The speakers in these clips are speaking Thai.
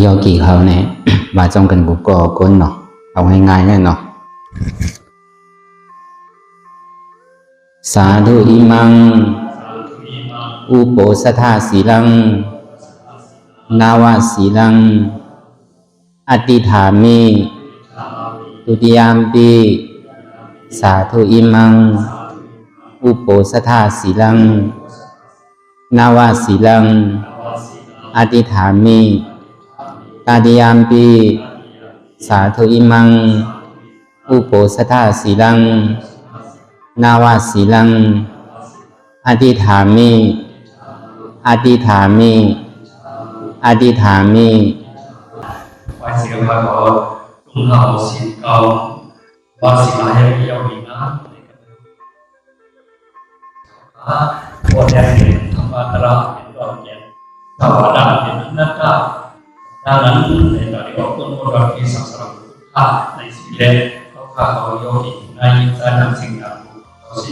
โยกีเขาเนี่ยมาจงกันกูก็ก้นเนาะเอาง่ายๆเนี่ยเนาะสาธุอิมังอุโปสถาสีลังนาวาสีลังอติถามิตุติยามปิสาธุอิมังอุโปสถาสีลังนาวาสีลังอติถามิตาติยามปิสาธุอิมังอุโปสถาสีลังนาวาสีลังอติถามิอติถามิอติถามิ外这个外国中老新高，我是哪样要命啊？我在ธรรมะตระเป็นดอกเย็นสวัสดิ์เป็นนักการดังนั้นในตอนนี้ก็คนคนเราที่สังสรรค์ในสิ่งเล็กเขาโยกิในสถานสิ่งต่างๆเขาสิ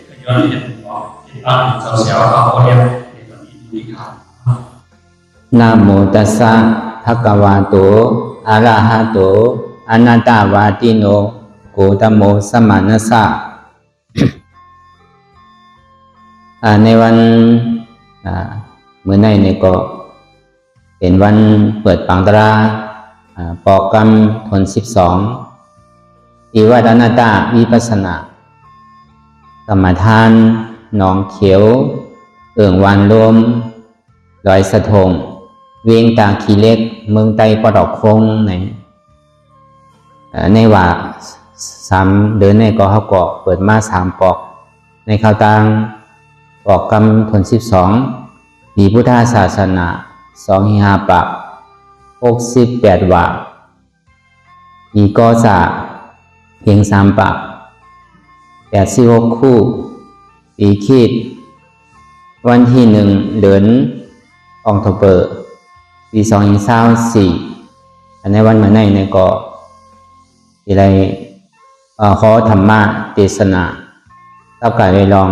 ก็ย้อนเห็นว่าที่ตั้งเจ้าเสียวเขาเรียกในตอนนี้ดีค่ะนะโมตัสสะภะคะวะโตอะระหะโตอะนัตตวาติโนโกตโมสัมมานัสสะในวันมื้อในนี่ก็เป็นวันเปิดปังตราปอกกรรมทน12อีวัดอนัตตวิปัสสนากรรมฐานหนองเขียวเอิ่งวานลมลอยสะทงเวียงตาขี้เล็กเมืองไตปอดอกคงในว่า3เดือนในก็เขาก็เปิดมา3ปอกในข่าวต่างปอกกรรมทน12ปีพุทธศาสนา2-5ปะ68ว่าปีก็จะเพียง3ปะ86คู่ปีคีดวันที่1เดือนออกตุลาปี2024ในวันเมื่อในก็ที่ได้ขอธรรมะเทศนาเท่ากับได้ลอง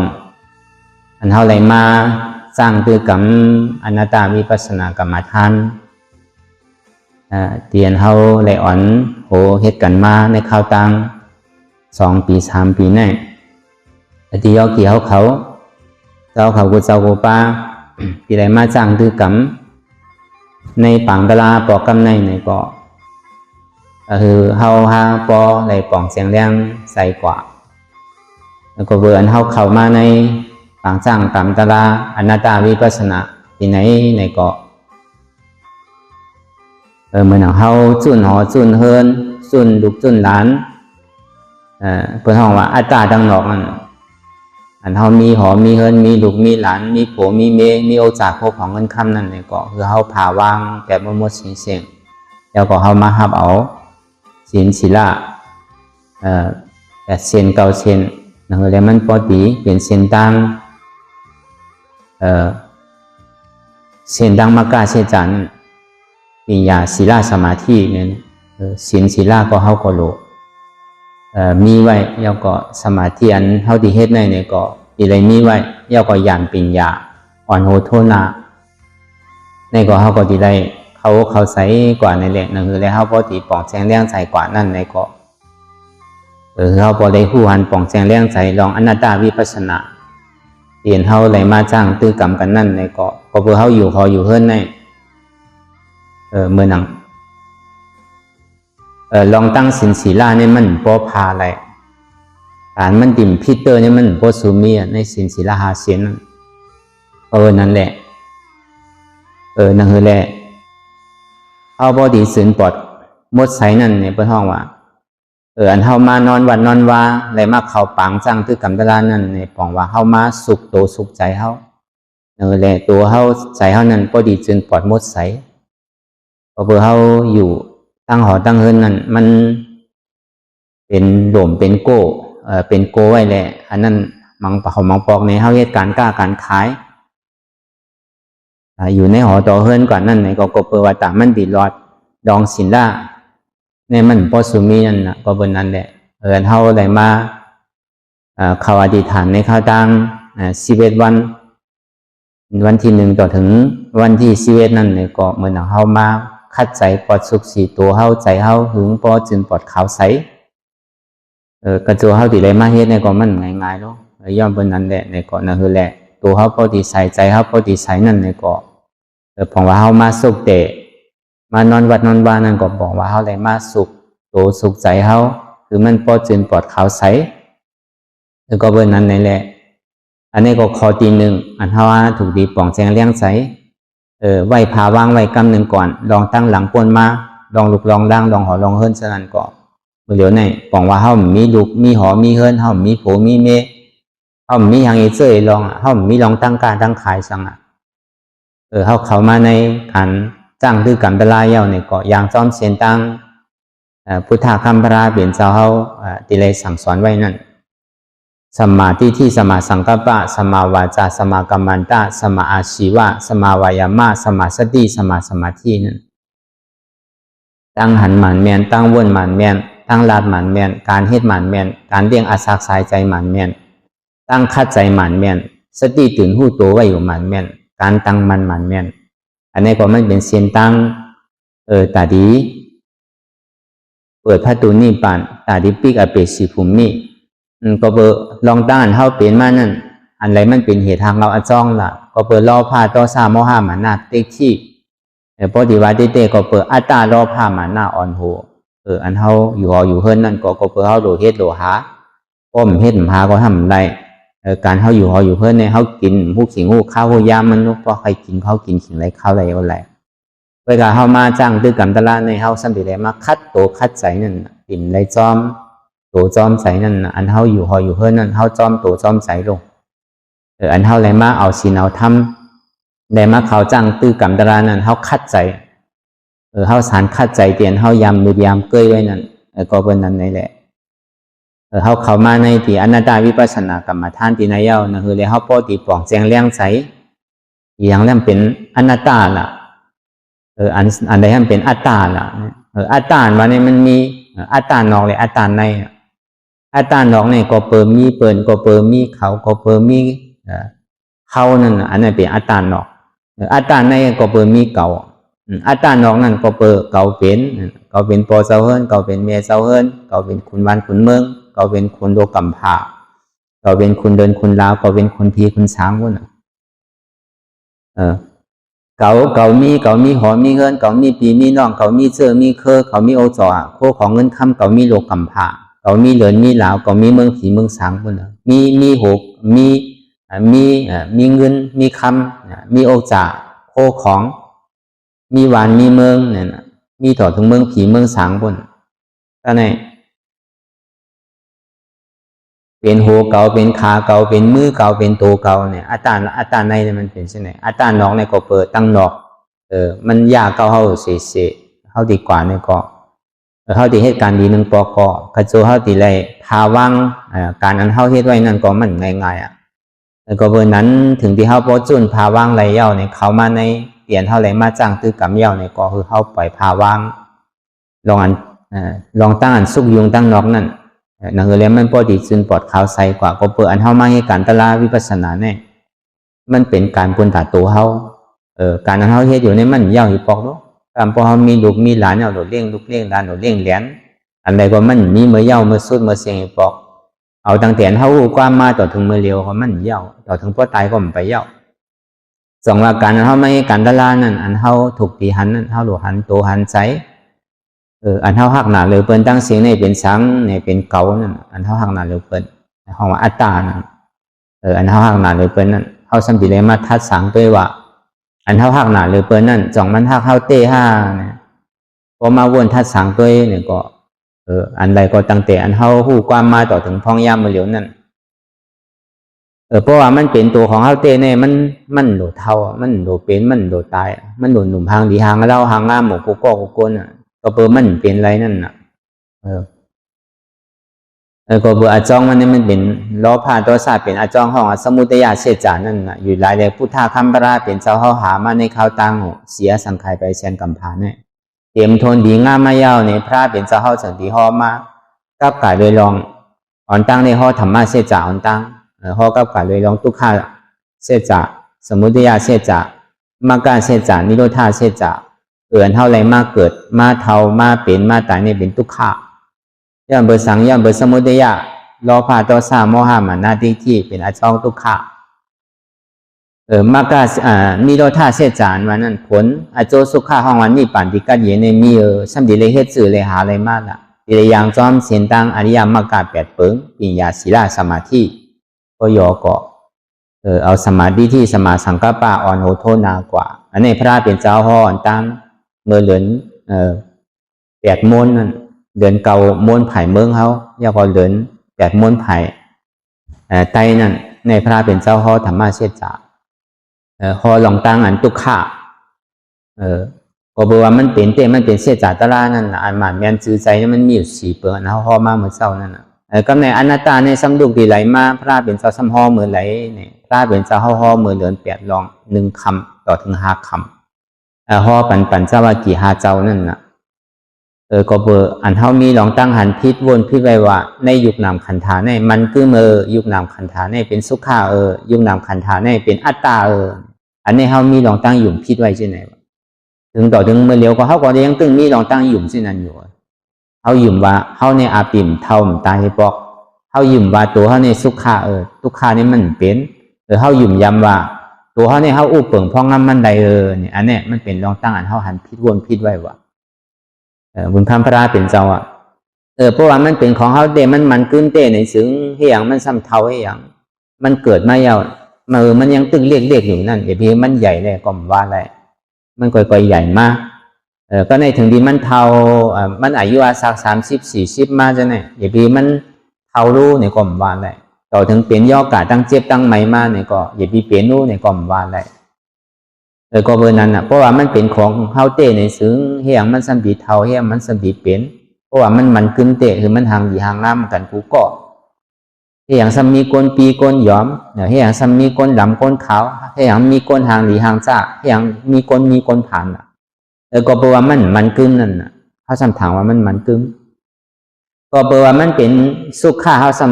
อันเท่าไรมาสร้างตือกรรมอนัตตวิปัสสนากรรมฐานเตียนเฮาไหลอ่อนโหเฮ็ดกันมาในข่าวต่าง2ปี3ปีนั่นที่ยอกี่เขาเจ้าเขากุเจ้ากุป้าที่ได้มาจ้างตือกรรมในปังกลาปอกกำในก็คือเฮาหาปอไหลป่องเสียงแรงใส่กว่าแล้วก็เบื่อเฮาเข้ามาในปังจ้างกรรมตลาอนัตตวิปัสสนาที่ไหนก็เหมือนเฮาจุนหอจุนเฮินจุนลูกจุนหลานเพิ่นฮ้องว่าอัตตาดังนอกนั่นอันเฮามีหอมีเฮินมีลูกมีหลานมีผัวมีเมียมีโอจากพวกของเงินค่ำนั่นก็คือเฮาผ่าวางแบบบ่หมดสิ้นเสียงแล้วก็เฮามารับเอาศีลศีล8เซน9เซนนั่นคือแล้วมันพอดีเป็นเส้นต่างเส้นต่างมรรคเสจันปัญญาศีลสมาธิเนี่ยศีลศีลก็เฮาก็รู้มีไว้แล้วก็สมาธิอันเฮาที่เฮ็ดในก็อีไรมีไว้แล้วก็ญาณปัญญาอ่อนโหโทนาในก็เฮาก็ที่ได้เขาใส่กว่าในแหละนั่นคือแล้วเฮาพอที่ป่องแสงแรงใส่กว่านั่นในก็เฮาบ่ได้ฮู้หันป่องแสงแรงใส่ลองอนัตตวิปัสสนาเรียนเฮาไหลมาจ้างตื้อกรรมกันนั่นในก็เพื่อเฮาอยู่พออยู่เฮิรนในเมื่อนังลองตั้งศีลศีลาเนี่ยมันบ่พาอะไรการมันดิ่มพิเตอร์เนี่ยมันบ่สูมีในศีลศีลา5เสียนนั่นแหละนั่นคือแหละเอาบ่ดีศีลปลอดหมดไสนั่นเนี่ยเพิ่นฮ้องว่าอันเฮามานอนวัดนอนวาไหลมาเข้าปางจ้างตื้อกรรมตลานั่นเนี่ยป้องว่าเฮามาสุขโตสุขใจเฮานั่นแหละตัวเฮาใจเฮานั้นบ่ดีศีลปลอดหมดไสเพื่อเฮาอยู่ตั้งหอตั้งเฮิรนนั่นมันเป็นโดมเป็นโก้เป็นโกไว้แหละอันนั้นมังปอกในเฮาเฮ็ดการค้าการขายอยู่ในหอต่อเฮิรนก่อนนั่นก็เพื่อว่าตามันดีรอดดองศีลาในมันบ่สุมีนั่นน่ะก็เบิ่นนั่นแหละเฮาได้มาเข้าอธิษฐานในข้าวตัง11วันที่1ต่อถึงวันที่11นั่นก็เหมือนเฮามา คัดใจปลอดสุขสีตัวเฮาใจเฮาหึงปอจึงปลอดขาวใสกระโจเฮาที่ไรมาเฮ็ดในก็มันง่ายๆเนาะย่อมเป็นนั้นแหละในก็นั่นคือแหละตัวเฮาพอดีใส่ใจเฮาพอดีใส่นั่นในก็ผมว่าเฮามาสุขเตะมานอนวัดนอนบ้านนั่นก็บอกว่าเฮาได้มาสุขตัวสุขใจเฮาคือมันปอจึงปลอดขาวใสก็เป็นนั้นในแหละอันนี้ก็ข้อที่หนึ่งอันเฮาถูกดีป่องแจงเลี้ยงใสไหวพาวางไหวกำหนึ่งก่อนลองตั้งหลังปนมาลองลุกลองล่างลองหอลองเฮิรนฉะนั้นก็เดี๋ยวนี้บอกว่าเฮามีลุกมีหอมีเฮิรนเฮามีโผมีเมเฮามีอย่างอีเจ้ยลองเฮามีลองตั้งการตั้งขายสังเฮาเข้ามาในการจ้างคือกันเวลาเย้าเนี่ยก็อย่างจอมเสียนตั้งพุทธคัมภราเปลี่ยนเจ้าเฮาที่เลยสั่งสอนไว้นั่นสัมมาทิฏฐิสัมมาสังกัปปะสัมมาวาจาสัมมากัมมันตะสัมมาอาชีวะสัมมาวายามะสัมมาสติสัมมาสมาธินั่นตั้งหันหมันแมนตั้งวนหมันแมนตั้งลาดหมันแมนการเฮ็ดหมันแมนการเลี้ยงอาศักสายใจหมันแมนตั้งคัดใจหมันแมนสติตื่นหู้ตัวไว้อยู่หมันแมนการตั้งมันหมันแมนอันนี้ก็ไม่เป็นเสียนตั้งตาดีเปิดประตูนิพพานตาดีปิกอเปสิภูมิก็เบอลองตั้งอันเท่าเป็นมานั่นอันไรมันเป็นเหตุทางเราอจ้องล่ะก็เปิดล่อผ้าต่อซาโมหะมานาเต็กที่พอดีว่าเต้ก็เปิดอัตตาล่อผ้ามาหน้าอ่อนหัวอันเท่าอยู่หออยู่เฮิรนนั่นก็เปิดเท่าโดเฮ็ดโดหาก้มเฮ็ดหาก็ทำได้การเท่าอยู่หออยู่เฮิรนเนี่ยเท่ากินผู้ขิงผู้ข้าวผู้ยามมันนุกเพราะใครกินเขากินขิงไรข้าวไรก็ไรเวลาเท่ามาจ้างด้วยกันตลาดในเท่าสัมผัสได้มาคัดโตคัดใจนั่นกินไรจอมตัวจอมใจนั่นอันเท่าอยู่หออยู่เฮิรนนั่นเท่าจอมตัวจอมใจลงอันเท่าไรมาเอาศีลเอาธรรมได้มาเขาจ้างตื้อกำตรานั่นเท่าคัดใจเท่าสารคัดใจเตียนเท่ายำมือยำเกยไว้นั่นก็เป็นนั้นนี่แหละเท่าเขามาในที่อนัตตาวิปัสสนากรรมฐานที่นายเย้านั่นคือเลยเท่าปอตีป่องแจงเลี้ยงใสอย่างนั้นเป็นอนัตตาล่ะอันใดมันเป็นอัตตาล่ะอัตตาว่าเนี่ยมันมีอัตตานอกเลยอัตตาในอัตตานอกเนี่ยก็เปิดมีเปิดก็เปิดมีเขาก็เปิดมีเขานั่นอันนั้นเป็นอัตตานอกอัตตาในก็เปิดมีเก่าอัตตานอกนั่นก็เปิดเก่าเป็นปอเซาเฮิรนเก่าเป็นเมียเซาเฮิรนเก่าเป็นคุณวันคุณเมืองเก่าเป็นคุณโดกัมพาเก่าเป็นคุณเดินคุณลาวเก่าเป็นคุณพีคุณช้างพุ่นเก่ามีหอมีเงินเก่ามีปีมีน้องเก่ามีเสื้อมีเคอเก่ามีโอจ่อโคของเงินคำเก่ามีโลกัมพาเก่ามีเหลือนมีหลาวเก่ามีเมืองผีเมืองช้างพุ่นมีหกมีเงินมีคำมีโอจ่าโคของมีหวานมีเมืองเนี่ยมีต่อถึงเมืองผีเมืองสางบนก็ในเป็นหัวเก่าเป็นขาเก่าเป็นมือเก่าเป็นตัวเก่าเนี่ยอัตตาในมันเป็นเช่นไรอัตตานอกในก็เปิดตั้งนอกมันยากเก่าเขาเสียเขาดีกว่าเนี่ยก็เขาดีเหตุการณ์ดีหนึ่งปอกกระโจเขาดีเลยพาวังการอันเขาเฮ็ดไว้นั่นก็มันง่ายก็เบอร์นั้นถึงที่เขาพอจุนพาวังไรเย้าเนี่ยเขามาในเปลี่ยนเท่าไรมาจ้างตื้อกำเย้าเนี่ยก็คือเขาปล่อยพาวังลองตั้งอันสุกยุงตั้งนอกนั่นนั่นคือแล้วมันพอดีจุนปลอดขาวใสกว่าก็เปิดอันเข้ามาให้การตลาวิปัสสนาเนี่ยมันเป็นการปุนตาตัวเขาการอันเขาเฮ็ดอยู่ในมันเย้าอยู่ปอกเนาะการพอเขามีลูกมีหลานเอาโดดเลี้ยงลูกเลี้ยงหลานโดดเลี้ยงเหรียญอันใดก็มันมีเมื่อเย้าเมื่อสุดเมื่อเสียงอยู่ปอกเอาตั้งแต่เขาความมาต่อถึงเมื่อเร็วเขามันเย้าต่อถึงพ่อตายก็มันไปเย้าสองว่าการเขาไม่การตลานั่นอันเขาถูกตีหันนั่นเขาหลวหันตัวหันใจอันเขาหักหนาเลยเปิ้นตั้งเสียงในเป็นสังในเป็นเก่านั่นอันเขาหักหนาเลยเปิ้นห้องว่าอัตตานั่นอันเขาหักหนาเลยเปิ้นนั่นเขาสัมผัสเลยมาทัดสังด้วยว่าอันเขาหักหนาเลยเปิ้นนั่นจ่องมันหักเข้าเต้ห้าเนี่ยพอมาวนทัดสังด้วยเนี่ยก็อันใดก็ตั้งแต่อันเขาหู้ความมาต่อถึงพ้องย่ามมาเหลียวนั่นเพราะว่ามันเป็นตัวของเขาเต้เนี่ยมันโดดเท่ามันโดดเป็นมันโดดตายมันโดดหนุ่มหางดีหางเล่าหางงามหมูโกโก้โกโก้น่ะก็เปิดมันเป็นไรนั่นน่ะก็เปิดอาจองมันเนี่ยมันเป็นล้อผ่านตัวศาสตร์เป็นอาจองห้องสมุทัยเสจานั่นน่ะอยู่หลายเลยพุทธาคัมภราเป็นเจ้าเขาหามาในข้าวตังเสียสังขายไปแสนกำพาเนี่ยเตรียมทนดีงามมาเย้าเนี่ยพระเป็นเจ้าเขาสังดีห่อมากับกายโดยลองอ่อนตั้งในห่อธรรมะเสจาอ่อนตั้งห่อกับกายโดยลองทุกขาเสจาสมุทัยเสจามรรคเสจานิโรธาเสจา อันเท่าไรมาเกิดมาเท่ามาเป็นมาตายเนี่ยเป็นทุกขะย่อมเบอร์สังย่อมเบอร์สมุทัยะโลภะโทสะโมหะมานะทิฏฐิเป็นอาจองทุกขะมากามีโลธาเสจานวันนั้นผลอาโจสุขะห้องวันมีปันติกัดเยนในมีสัมดิเลเฮสื่อเลยหาอะไรมากละดิเลยยังจอมเสียนตังอริยมรรคแปดเปิงปิญญาศีลสมาธิก็ยอก็เอาสมาธิที่สมาสังกัปปะอ่อนโหโทนากว่าอันนี้พระเป็นเจ้าห่อตามเมื่อเหลือนแปดม้วนนั่นเดือนเก่าม้วนไผ่เมืองเขาอยากก็เหลือนแปดม้วนไผ่ไตนั่นในพระเป็นเจ้าห่อธรรมะเสจาห่อหลงตังอันตุขะก็บอกว่ามันเป็นเต้มันเป็นเสจาตระนั่นอันหมานแมนจื้อใจมันมีอยู่สี่เปลือกนะห่อมาเมื่อเช้านั่นก็ในอนัตตาในสำดุกดีไหลมาพระเป็นเจ้าซ้ำห่อมือไหลเนี่ยพระเป็นเจ้าห่อมือเหลือนแปดลอง1 คำต่อถึง5 คำห่อปันเจ้าว่ากี่หาเจ้านั่นน่ะก็เบอร์อันเท่ามีลองตั้งหันพิษวนพิษไว้ว่าในยุคนามขันธาในมันคือยุคนามขันธาในเป็นสุขายุคนามขันธาในเป็นอัตตาอันนี้เท่ามีลองตั้งหยุ่มพิษไว้ที่ไหนถึงต่อถึงเมื่อเลี้ยวก็เขาก็ยังตึงมีลองตั้งหยุ่มที่นั่นอยู่เขาหยุ่มว่าเขาในอาปิ่มเท่าตาให้บอกเขาหยุ่มว่าตัวเขาในสุขาทุกขานี่มันเป็นเขาหยุ่มย้ำว่าตัวเขาในเขาอุปเปิงพ้องน้ำมันใดเนี่ยอันนี้มันเป็นลองตั้งอันเขาหันพิษวนพิษไว้ว่าบุญคำพระเป็นเจ้าเพราะว่ามันเป็นของเขาเดมันกึ้นเต้ในซึ้งเฮียงมันซ้ำเท่าเฮียงมันเกิดมาเยามันยังตึงเรียกอยู่นั่นเพียงมันใหญ่เลยก็ว่าอะไรมันก่อยใหญ่มากก็ในถึงดีมันเท่ามันอายุสัก30-40มาจะไหนเพียงมันเท่ารู้ในก็ว่าอะไรต่อถึงเป็นย่อกาตั้งเจ็บตั้งไหมมาในก็เพียงเปลี่ยนรู้ในก็ว่าอะไรก็เบอร์นั้นเพราะว่ามันเป็นของเฮาเต้ในซึ้งเฮียงมันสัมบีเท่าเฮียงมันสัมบีเป็นเพราะว่ามันกึ้นเตะคือมันห่างดีห่างน้ำกันกูก็เฮียงสัมมีก้นปีก้นย้อมเฮียงสัมมีก้นดำก้นขาวเฮียงมีก้นห่างดีห่างจ้าเฮียงมีก้นผ่านก็แปลว่ามันกึ้นนั่นเขาสัมถามว่ามันกึ้นก็แปลว่ามันเป็นสุขาเขาสัม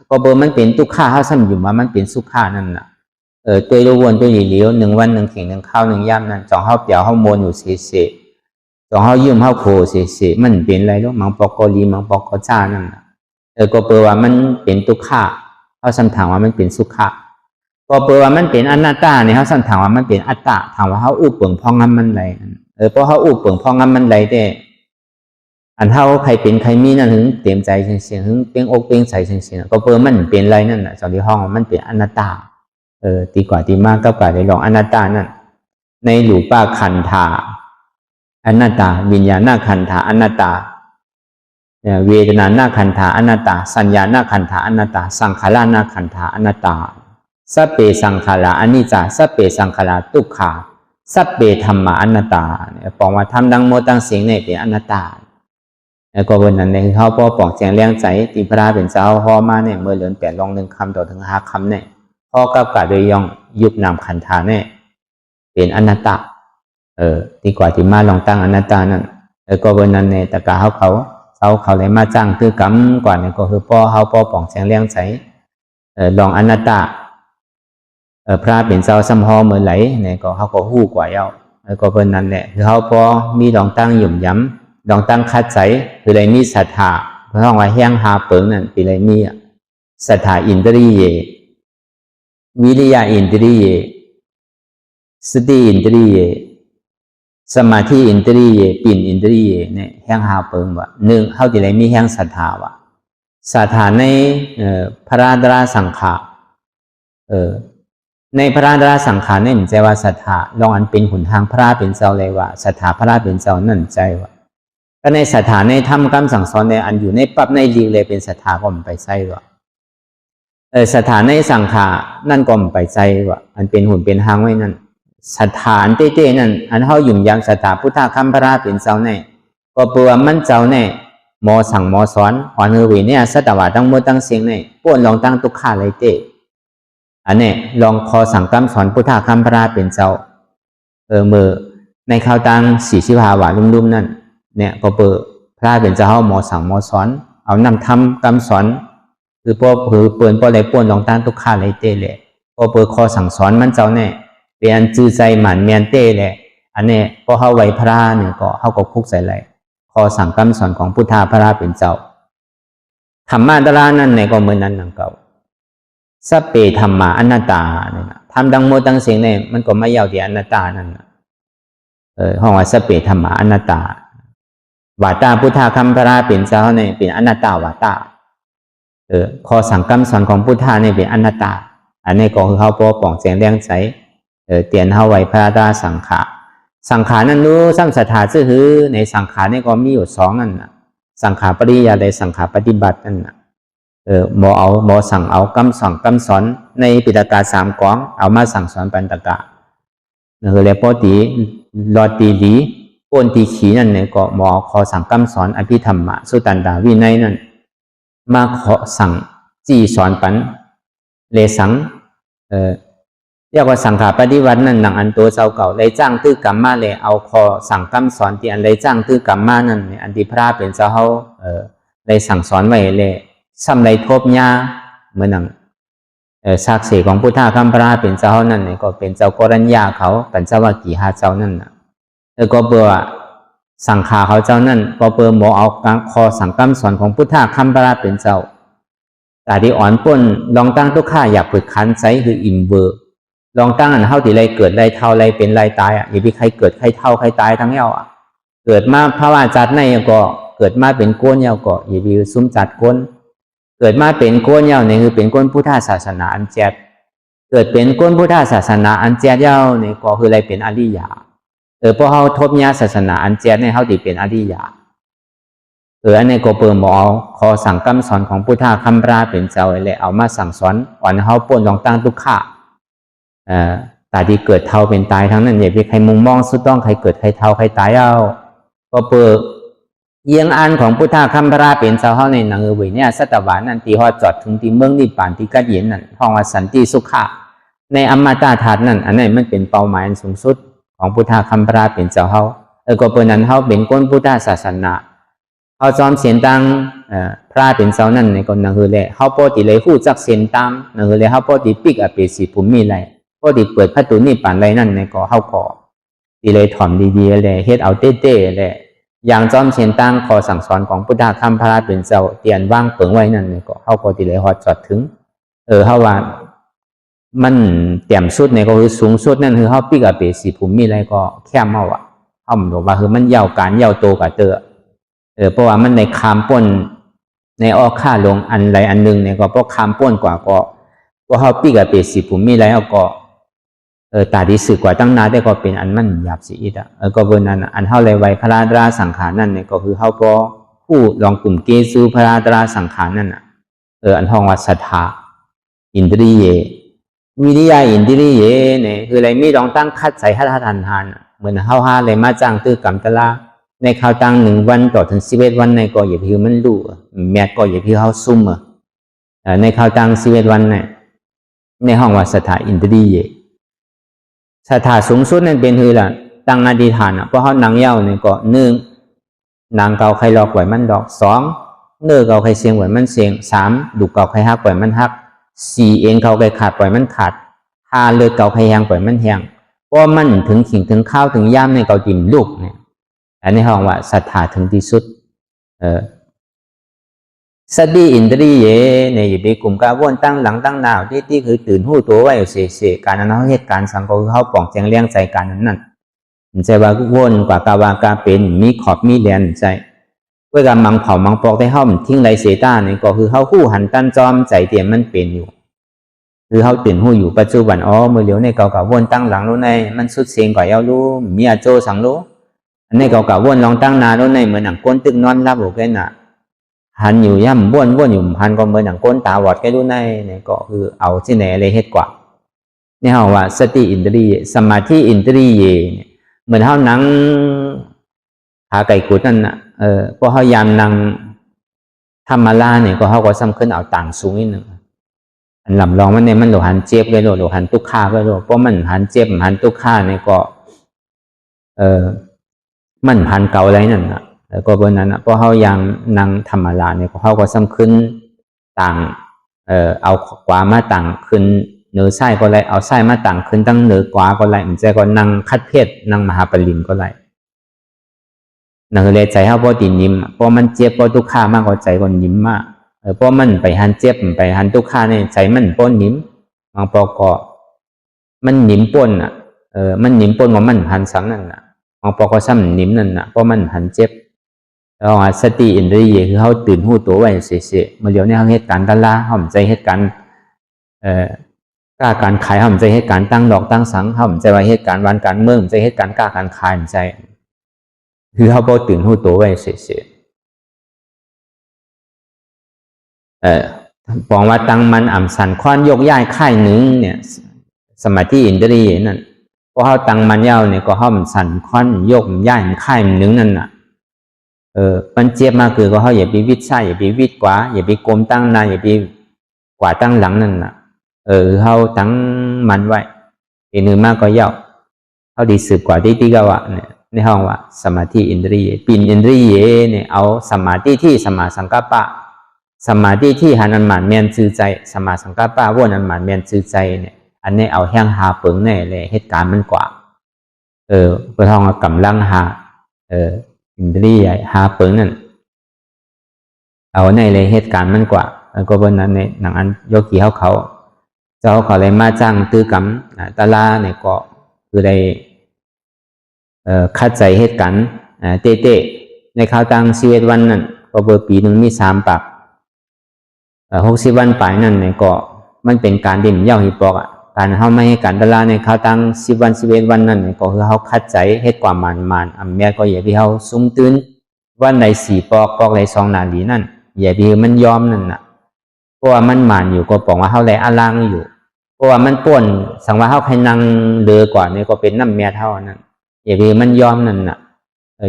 ก็แปลมันเป็นทุกขาเขาสัมอยู่ว่ามันเป็นสุขานั่นตัวรู้วนตัวหลีเหลียว1 วัน 1 เข่ง 1 ข้าว 1 ย่ำนั่นจองเฮาเปียวเฮาโมนอยู่เสะจองเฮายืมเฮาโคเสะมันเป็นอะไรลูกมังปอกลีมังปอกจ้านั่นก็แปลว่ามันเป็นทุกขาเขาสัมถามว่ามันเป็นสุขาก็แปลว่ามันเป็นอนัตตาเนี่ยเขาสัมถามว่ามันเป็นอัตตาถามว่าเฮาอุปเปิงพองงำมันไรเพราะเฮาอุปเปิงพองงำมันไรแต่อันเฮาใครเป็นใครมีนั่นถึงเต็มใจเสียงถึงเป่งอกเป่งใสเสียงก็แปลมันเป็นไรนั่นสอนที่ห้องมันเป็นอนัตตาตีกว่าตีมากก็กว่าได้ลองอนัตตานั่นในหลูป้าขันธาอนัตตาวิญญาณขันธาอนัตตาเวทนาขันธาอนัตตาสัญญาขันธาอนัตตาสังขารขันธาอนัตตาสัพเพสังขาราอนิจจาสัพเพสังขาราทุกขาสัพเพธัมมาอนัตตาปองว่าทำดังโมตังเสียงเนี่ยเป็นอนัตตาก็วันนั้นเนี่ยเขาพอปองแจงเลี้ยงใจตีพระเป็นเจ้าฮอมาเนี่ยเมื่อเหลือ8 ลอง 1 คำต่อถึง5 คำเนี่ยพ่อกับกะโดยย่องยุบนามขันธาเนี่ยเป็นอนัตตาดีกว่าที่มาลองตั้งอนัตตานั่นก็วันนั้นเนี่ยแต่กะเขาเลยมาจ้างคือกรรมกว่าเนี่ยก็คือพ่อเขาป่องแสงเลี้ยงใจลองอนัตตาพระเป็นเจ้าซ้ำฮอเมื่อไหร่เนี่ยก็เขาก็หู้กว่าเย้าก็วันนั้นเนี่ยคือเขาพอมีลองตั้งหยุ่มย้ำลองตั้งคัดใจคืออะไรมีศรัทธาเพราะว่าแห้งหาเปิงนั่นเป็นอะไรมีศรัทธาอินทรีย์วิริยะอินทรีย์สติอินทรีย์สมาธิอินทรีย์ปิ่นอินทรีย์เนี่ยแห่งหาเปิงว่า1เขาจะได้มีแห่งศรัทธาว่าศรัทธาในพระราตราสังขารในพระราตราสังขารนี่มันใจว่าศรัทธาลองอันเป็นหนทางพระเป็นเจ้าเลยว่าศรัทธาพระเป็นเจ้านั่นใจว่าก็ในศรัทธาในธรรมคำสั่งสอนในอันอยู่ในปั๊บในลีกเลยเป็นศรัทธาก็มันไปใช่ว่าสถานในสังขารนั่นก็ไม่ไปใจว่าอันเป็นหุ่นเป็นหางไว้นั่นสถานเต้ๆนั่นอันเขาหยุ่มยำสถาพุทธคำพระเป็นเจ้าแน่ก็เปลือมันเจ้าแน่หมอสั่งหมอสอนหวานเฮวีเนี่ยสตวาตั้งมือตั้งเสียงแน่ป้วนลองตั้งตุกขาเลยเต้อันนี้ลองคอสั่งคำสอนพุทธคำพระเป็นเจ้ามือในข้าวตัง45 วาลุ่มๆนั่นเนี่ยก็เปลือพระเป็นเจ้าหมอสั่งหมอสอนเอานำทำคำสอนคือพอเปิดพออะไรป่วนลองตั้งทุกข้าเลยเต้เลยพอเปิดคอสั่งสอนมันเจ้าเนี่ยเป็นจื้อใจหมันเมียนเต้เลย อันนี้พอเขาไหวพระเนี่ยก็เขาก็คุกใส่ไหลคอสั่งคำสอนของพุทธาพระเป็นเจ้าธรรมะตรานั่นในก็เหมือนนั้นนั่งเก่าสัพเพธรรมะอนัตตาเนี่ยทำดังโมดังเสียงเนี่ยมันก็ไม่ยาวที่อนัตตานั่นห้องว่าสัพเพธรรมะอนัตตาวาตาพุทธาคำพระเป็นเจ้าเนี่ยเป็นอนัตตาวาตาคอสั่งคำสอนของพุทธาเนี่ยเป็นอนัตตาอันนี้ก็คือเขาพอป่องแสงแรงใจเตียนเขาไว้พระตาสังขารสังขารนั้นรู้ซ้ำศรัทธาซื่อหือในสังขารนี่ก็มีอยู่สองนั่นนะสังขารปริยาและสังขารปฏิบัตินั่นนะหมอสั่งเอาคำสอนในปิฎกา3 กองเอามาสั่งสอนปันตกะนั่นเลยพอตีรอตีดีโอนตีขีนั่นเนี่ยก็หมอขอสั่งคำสอนอภิธรรมะสุตันดาวินัยนั่นมาขอสั่งจีสอนปันเลสังเรียกว่าสังขารปฏิวัตินั่นหนังอันตัวเจ้าเก่าเลยจ้างตื้อกรรมมาเลยเอาคอสั่งคำสอนที่อันเลยจ้างตื้อกรรมมานั่นอันที่พระเป็นเจ้าเขาเลยสั่งสอนไว้เลยซ้ำเลยทบยาเหมือนหนังศักดิ์ศรีของพุทธะคำพระเป็นเจ้านั่นก็เป็นเจ้ากรัญญาเขาเป็นเจ้าว่ากี่หาเจ้านั่นก็เบื่อสังขารเขาเจ้านั่นก็เบื่อหมอเอาคอสั่งคำสอนของพุทธะคำพระเป็นเจ้าแต่ที่อ่อนป้นลองตั้งทุกข้าอยากฝึกขันใจคืออิ่มเบอร์ลองตั้งอันเท่าที่ไรเกิดไรเท่าไรเป็นไรตายอย่ามีใครเกิดใครเท่าใครตายทั้งเย้าเกิดมาพระว่าจัดในก็เกิดมาเป็นโกนเย้าก็อย่ามีซุ้มจัดโกนเกิดมาเป็นโกนเย้าเนี่ยคือเป็นโกนพุทธศาสนาอันแจดเกิดเป็นโกนพุทธศาสนาอันแจดเย้าเนี่ยก็คืออะไรเป็นอริยะพอเขาทบยาศาสนาอันแจดเนี่ยเขาที่เป็นอริยะอันนี้ก็เปิดหมอขอสั่งคำสอนของพุทธะคำพระเป็นเจ้าเลยเอามาสั่งสอนวันเขาป้นลองตั้งทุกข้าแต่ที่เกิดเท่าเป็นตายทั้งนั้นอย่าไปใครมุงมองสุดต้องใครเกิดใครเท่าใครตายเอาก็เปิดเยียงอันของพุทธะคำพระเป็นเจ้าเขาในหนังวิเนี่ยสัตวานั่นที่ฮอดจอดถึงที่เมืองนิพพานที่กัดเย็นนั่นห้องว่าสันติสุขะในอมตะธาตุนั่นอันนั้นมันเป็นเป้าหมายสูงสุดของพุทธะคำพระเป็นเจ้าเขาก็เปิดนั้นเขาเป็นก้นพุทธศาสนาเขาจอมเสียนตังพระเป็นเจ้านั่นในคนนังคือเลยเขาปกติเลยหู้จักเสียนตังนังคือเลยเขาปกติปิกอเปสีภูมิไรปกติเปิดประตูนิพพานไรนั่นในก็เขาขอตีเลยถ่อมดีๆเลยเฮ็ดเอาเต้ๆเลยอย่างจอมเสียนตังขอสั่งสอนของพุทธะคำพระเป็นเจ้าเตียนว่างเปิงไว้นั่นในก็เขาปกติเลยฮอดจอดถึงเขาว่ามันเตี่ยมสุดในก็คือสูงสุดนั่นคือเขาปิกอเปสีภูมิไรก็แค่เมาเขาบอกว่าคือมันยาวการยาวโตกับเตอเพราะว่ามันในคามป้นในอ้อค่าลงอันใดอันหนึ่งเนี่ยก็เพราะคามป้นกว่าก็เขาปีกับเปสิผมมีแล้วก็ตาดีสึกกว่าตั้งนานได้ก็เป็นอันมันหยาบสีอิดก็เบอร์นั้นอันเท่าไรไว้พระราตราสังขารนั่นเนี่ยก็คือเขาก็ผู้ลองกลุ่มเกซูพระราตราสังขารนั่นอันห้องวัดศรัทธาอินทรีเยวิริยะอินทรีเยเนี่ยคืออะไรมีลองตั้งคัดใส่ฮัททันทานเหมือนเขาห้าเลยมาจ้างตื้อกรรมตะลาในข่าวตั้ง1 วันต่อถึง11 วันในก็อย่าพิวมันรู้แม่ก็อย่าพิวเขาซุ่มในข่าวตั้ง11 วันในห้องว่าสถาอินทรีย์สถาสูงสุดนั่นเป็นคือล่ะตั้งอธิษฐานเพราะเขานางเย้าเนี่ยก็1นางเกาใครหลอกไหวมันดอก2เนื้อเกาใครเสียงไหวมันเสียง3ดูเกาใครฮักไหวมันฮัก4เองเกาใครขาดไหวมันขาด5เลยเกาใครแหงไหวมันแหงเพราะมันถึงขิงถึงข้าวถึงย่ามในเกาจิ้มลูกเนี่ยอันนี้ห้องว่าศรัทธาถึงที่สุดสติอินทรีย์เนี่ยอยู่ในกลุ่มกาวนตั้งหลังตั้งหน้าที่คือตื่นหู้ตัวไว้เสียการนั้นเขาเหตุการณ์สังก็คือเขาป่องแจงเลี้ยงใจการนั้นใจว่าวนกว่ากาวากาเป็นมีขอบมีแดนใจเพื่อการมังเผามังปอกได้ห้อมทิ้งไรเสต้าเนี่ยก็คือเขาคู่หันตั้นจอมใจเตรียมมันเป็นอยู่คือเขาตื่นหู้อยู่ปัจจุบันเมื่อเหลียวในเก่าวนตั้งหลังรู้ในมันสุดเสียงกว่าเย้ารู้มีอาโจสังรู้อันนี้เก่าวนลองตั้งนาแล้วในเหมือนหนังก้นตึกนอนรับโอเคน่ะหันอยู่ย่ำวนอยู่หันก็เหมือนหนังก้นตาบอดแค่ดูในเนี่ยก็คือเอาที่ไหนอะไรเฮ็ดกว่านี่เขาว่าสติอินทรีย์สมาธิอินทรีย์เนี่ยเหมือนเขานั่งขาไก่กุดนั่นน่ะพอเขายามนั่งธรรมะเนี่ยก็เขาก็ซ้ำขึ้นเอาต่างสูงนิดหนึ่งอันลำลองมันเนี่ยมันโลหันเจ็บเลยโลหันตุกขาไปโลเพราะมันหันเจ็บหันตุกขาเนี่ยก็มันพันเก่าอะไรนั่นนะแล้วก็บนนั้นเพราะเขายังนั่งธรรมะเนี่ยเขาก็ซ้ำขึ้นต่างเอากว่ามาต่างขึ้น เหนือไส้ก็ไรเอาไส้มาต่างขึ้นตั้งเหนือกว่าก็ไรมันใจก็นั่งคัดเพศนั่งมหาปริญก็ไรนั่งเลยใจเขาพอตีนิ่มพอมันเจ็บพอทุกข้ามากกว่าใจก็นิ่มมากเพราะมันไปหันเจ็บไปหันทุกข้าเนี่ยใจมันป้นนิ่มบางปอก็มันนิ่มป้นอ่ะมันนิ่มป้นว่ามันหันสังนั่นน่ะบางปอก็ซ้ำนิ่มนั่นน่ะเพราะมันหันเจ็บแล้วสติอินทรีย์คือเขาตื่นหูตัวไว้เสียๆมาเดี๋ยวนี้เขาเหตุการณ์ตะลาเขาใจเหตุการณ์กล้าการขายเขาใจเหตุการณ์ตั้งดอกตั้งสังเขาใจว่าเหตุการณ์วันการเมืองใจเหตุการณ์กล้าการขายใจคือเขาพอตื่นหูตัวไว้เสียๆบอกว่าตั้งมันอ่ำสันควันยกย้ายค่ายหนึ่งเนี่ยสมาธิอินทรีย์นั่นพอเขาตั้งมันยาวเนี่ยก็เขาสันควันยกย้ายค่ายหนึ่งนั่นน่ะมันเจ็บมากคือก็เขาอย่าไปวิดซ้ายอย่าไปวิดขวาอย่าไปกลมตั้งหน้าอย่าไปกว่าตั้งหลังนั่นน่ะเขาตั้งมันไว้เป็นหนึ่งมากก็ย่อเขาดีสืบกว่าที่ก็ว่าเนี่ยในห้องว่าสมาธิอินทรีย์ปีนอินทรีย์เนี่ยเอาสมาธิที่สมาสังกัปปะสมาธิที่หันอันหมานเมียนซื่อใจสมาสังกัปปะว่นอันหมานเมียนซื่อใจเนี่ยอันนี้เอาแห้งหาเปิงแน่เลยเหตุการณ์มันกว่าเพื่อท้องกำลังหาอินทรีย์หาเปิงนั่นเอาในเลยเหตุการณ์มันกว่าก็บนนั้นในหนังอันโยกีเขาเจ้าเขาเลยมาจ้างตื้อกำตาลาเนี่ยก็คือได้คัดใจเหตุการณ์เต้ในข่าวต่างชีวิตวันนั้นก็เบอร์ปีหนึ่งมี3 ปาก60 วันไปนั่นเนี่ยก็มันเป็นการดิ่มเย่าหิปอกการเข้าไม่ให้การตลาดในข่าวต่าง10 วัน11 วันนั่นเนี่ยก็คือเขาคัดใจเหตุความมันอำแม่ก็อย่าพี่เขาซุ้มตื้นวันใด4 ปอกใด2 นาทีนั่นอย่าพี่มันยอมนั่นน่ะเพราะว่ามันหมานอยู่ก็บอกว่าเขาเลยอลังอยู่เพราะว่ามันป่วนสังว่าเขาใครนั่งเดือกว่านี่ก็เป็นน้ำเมียเท่านั้นอย่าพี่มันยอมนั่นน่ะ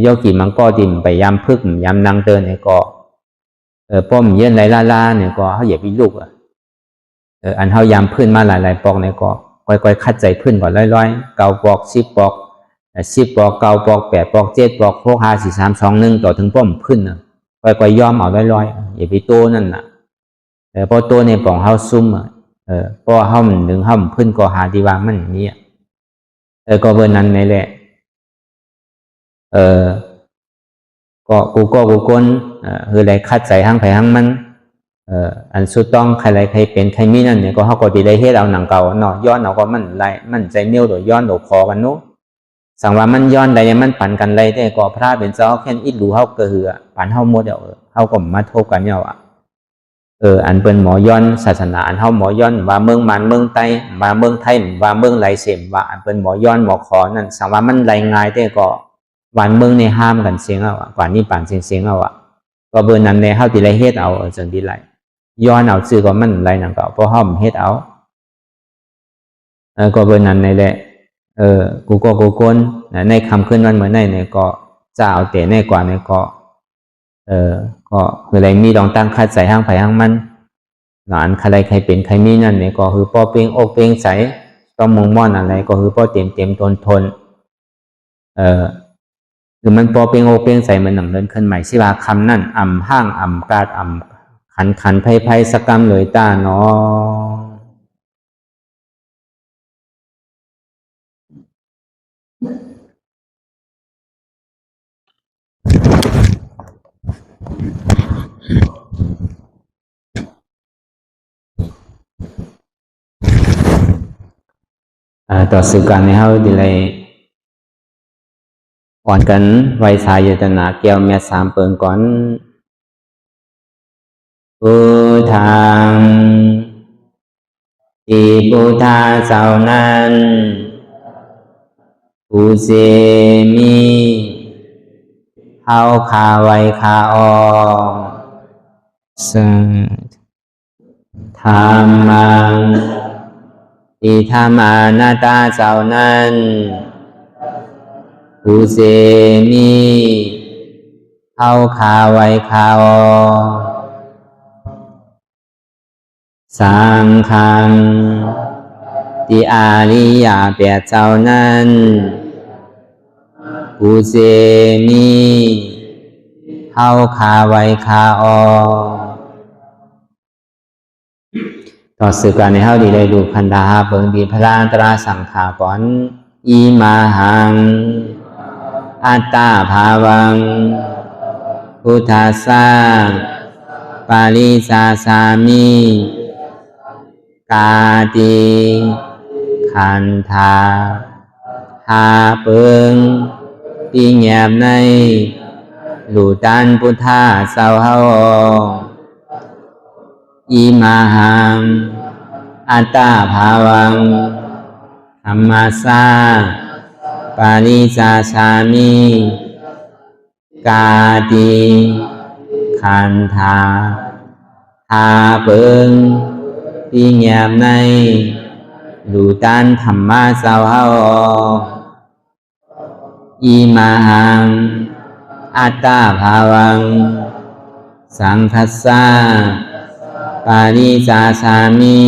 โยกีมันก็ดิ่มไปยามพึกยามนั่งเตือนเนี่ยก็ป้อมเย็นไรล่าเนี่ยก็เขาอย่าพี่ลูกอันเขายามพื้นมาหลายปอกเนี่ยก็ค่อยๆคัดใจพื้นก่อนร้อยๆ9 ปอก10 ปอก10 ปอก9 ปอก8 ปอก7 ปอก6 5 4 3 2 1ต่อถึงป้อมพื้นนะค่อยๆยอมเอาร้อยๆอย่าพี่โตนั่นน่ะพอโตในปองเฮาซุ่มพอเฮาหนึ่งเฮาพื้นก็หาดีวางมันนี้ก็เบอร์นั้นในแหละก็กูคนคืออะไรคัดใจหั่งไผหั่งมันอันสุดต้องใครเป็นใครมีนั่นเนี่ยก็เขาก็ดีได้เฮ็ดเอาหนังเก่าเนาะย้อนเอาก็มันใจเมียวโดยย้อนโดยคอกันเนาะสังว่ามันย้อนใดมันปั่นกันไรแต่ก็พระเป็นเจ้าแค่อิดรู้เขาก็คือปั่นเขาหมดเขาก็มาโทษกันเนี่ยอันเป็นหมอย้อนศาสนาอันเขาหมอย้อนว่าเมืองมันเมืองไต้ว่าเมืองไทยว่าเมืองไรเสมว่าอันเป็นหมอย้อนหมอขอนั่นสังว่ามันไรง่ายแต่ก็วันเมืองในห้ามกันเสียงเอากว่านี้ปั่นเสียงเอาก็เบอร์นั้นในเขาตีไรเฮ็ดเอาจนดีไรย้อนเอาซื้อก็มันไรหนังเก่าเพราะห้อมเฮ็ดเอาก็เบอร์นั้นในแหละกูคนในคำขึ้นวันเหมือนในเนี่ยก็จะเอาเตะในกว่าในก็ก็คืออะไรมีลองตั้งคัดใส่ห้างไผ่ห้างมันหลานใครเป็นใครมีนั่นเนี่ยก็คือพ่อเป้งอกเป้งใสต้องมุ่งมั่นอะไรก็คือพ่อเต็มทนคือมันพอเป้งอกเป้งใสมันหนังเดินขึ้นใหม่สิว่าคำนั่นอ่ำห้างอ่ำกาดอ่ำขันไพ่สกรรมเลยตาเนาะต่อสู่การในเฮาดีเลยอ่อนกันไวสายตนาเกี่ยวเมีย3 เปิงก่อนพุทธังที่พุทธาเจ้านั้นผู้เสมีเฮาคาไว้คาออกสังธรรมังที่ธรรมานาตาเจ้านั้นผู้เสมีเฮาคาไว้คาออกสังฆังที่อาริยะแปดเจ้านั้นผู้เสมีเฮาคาไว้คาออก ต่อสื่อการในเฮาดีได้ดูพันดาเบิงดีพระราตราสังขาก่อนอีมาหังอัตตาภาวังพุทธาสาปาริสาสามิกาติขันธาหาเปิงปีแงบในหลูตันพุทธาเศร้าเฮาอีมาหังอัตตาภาวังธรรมสาปาริสาสามิกาติขันธาหาเปิงปีแงบในหลูตันธรรมะเศร้าเฮาอีมาหังอัตตาภาวังสังคัสสะปาริสาสามิ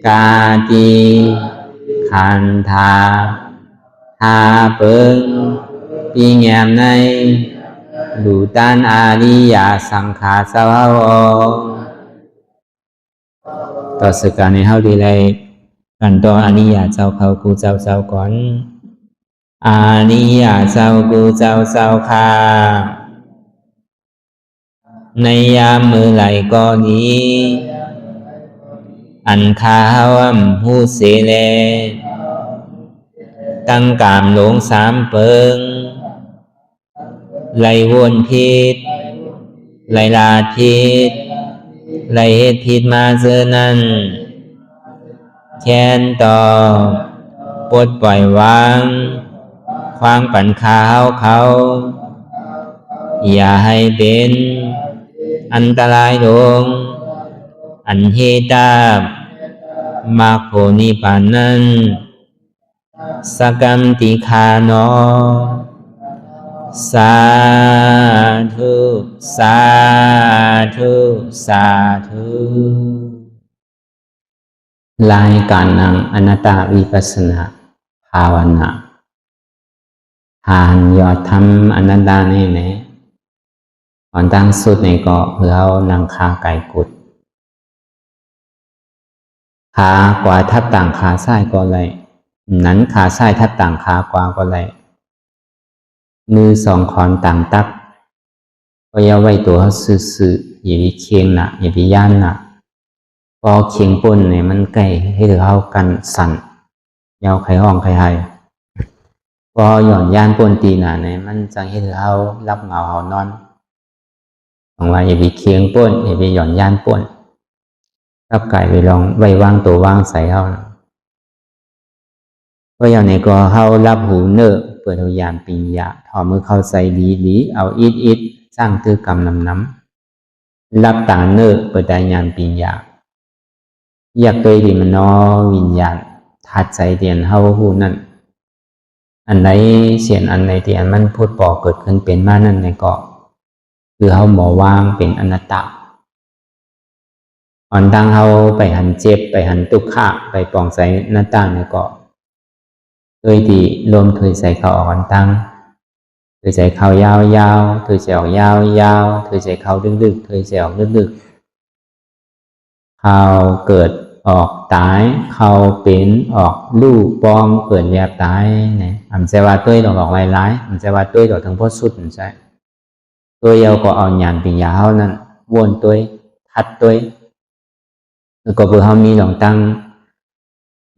กาติขันธาหาเปิงปีแงมในหลูตันอาริยสังขารเศร้าเฮาต่อสึกการในเฮาดีเลยกันต่ออริยเจ้าเขากูเจ้าก่อนอาริยเจ้ากูเจ้าค่ะในยามมือไหลก็นี้อันข้าวผู้เสเลตั้งกามหลงสามเปิงไหลวนพิษไหลลาพิษไหลเหตุผิดมาเจอนั้นแค้นต่อปลดปล่อยวางความปั่นข้าวเขาอย่าให้เป็นอันตรายลงอันเหตุมรรคผลนิพพานนั้นสกัมติคานอสาธุสาธุสาธุรายการนั่งอนัตตวิปัสสนาภาวนาทานยอดทำอนัตตาแน่ๆก่อนตั้งสุดในเกาะเพื่อเอานังคาไก่กุดขากว่าทับต่างขาซ้ายก็เลยนั้นขาซ้ายทับต่างขากว่าก็เลยมือสองขอนต่างตักก็อย่าไว้ตัวเขาซื่อๆอย่าไปเคียงหนะอย่าไปย่านหนะพอเคียงป่นเนี่ยมันใกล้ให้ถือเข้ากันสั่นยาวไข่ห้องไข่ไฮพอหย่อนย่านป่นตีหนาเนี่ยมันจะให้ถือเข้ารับเงาเขานอนของว่าอย่าไปเคียงป่นอย่าไปหย่อนย่านป่นรับไก่ไปลองไว้วางตัววางใส่เขาก็อย่างในก็เข้ารับหูเนอเปิดเอายานปิญญาถอมือเข้าใส่ดีเอาอิดสร้างตือกรรมน้ำรับตาเนอเปิดได้ยานปิญญาอยากตัวดีมันนอวิญญาณทัดใจเตียนเข้าหูนั่นอันไหนเสียนอันไหนเตียนมันพูดปอเกิดขึ้นเป็นมานั่นในก็คือเขาหมอวางเป็นอนัตตาอ่อนตั้งเขาไปหันเจ็บไปหันตุกขะไปปองใส่หน้าต่างในก็โดยที่ลมถอยใส่เขาออกอ่อนตั้งถอยใส่เขายาวถอยใส่ออกยาวถอยใส่เขาดึกถอยใส่ออกดึกเขาเกิดออกตายเขาเป็นออกลูกปองเกิดแยบตายเนี่ยอันเสว่าตัวดอกหลายอันเสว่าตัวดอกทั้งพ้นสุดใช่ตัวเยาก็เอาหยานปิญญาเขานั้นวนตัวทัดตัวแล้วก็เพื่อเขามีหลงตั้ง